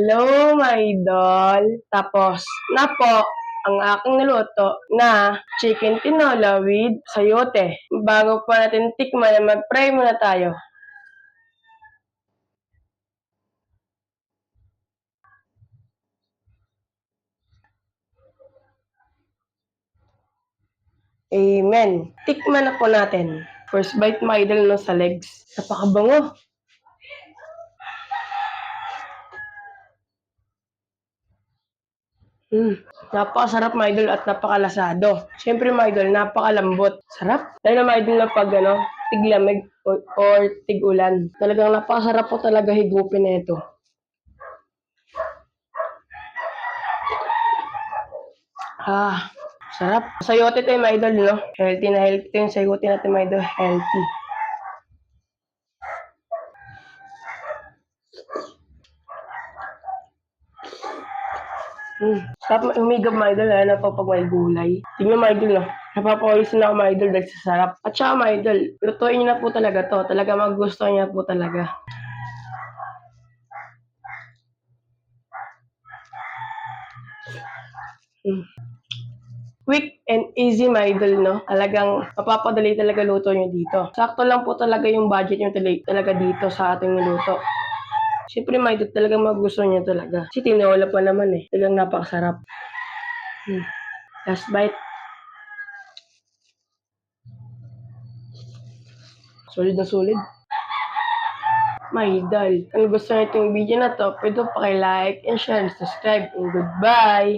Hello, my idol. Tapos na po ang aking niluto na chicken tinola with sayote. Bago pa natin tikman, mag-pray muna tayo. Amen. Tikman na po natin. First bite, my idol, no, sa legs. Napakabango. Napakasarap, my idol, at napakalasado. Siyempre, my idol, napakalambot. Sarap. Dahil na, my idol, na pag tiglamig or tigulan. Talagang napakasarap po talaga higupin na ito. Sarap. Sayote ito yung, my idol, no? Healthy na healthy ito yung sayote natin, my idol. Healthy. Sarap humigop, my idol, lalo na po pag may gulay. Tingnan, my idol, no? Napapawis na ako, my idol, dahil sa sarap. At saka, my idol, lutuin niyo na po talaga to. Talaga magugustuhan niya po talaga. Quick and easy, my idol, no? Talagang mapapadali talaga luto niyo dito. Sakto lang po talaga yung budget niyo talaga dito sa ating luto. Siyempre, my idol, talagang magugustuhan niyo talaga. Kasi tinola pa naman eh. Talagang napakasarap. Last bite. Solid na solid. My idol, kung gusto niyo itong video na to, pwede pa like and share and subscribe. And goodbye!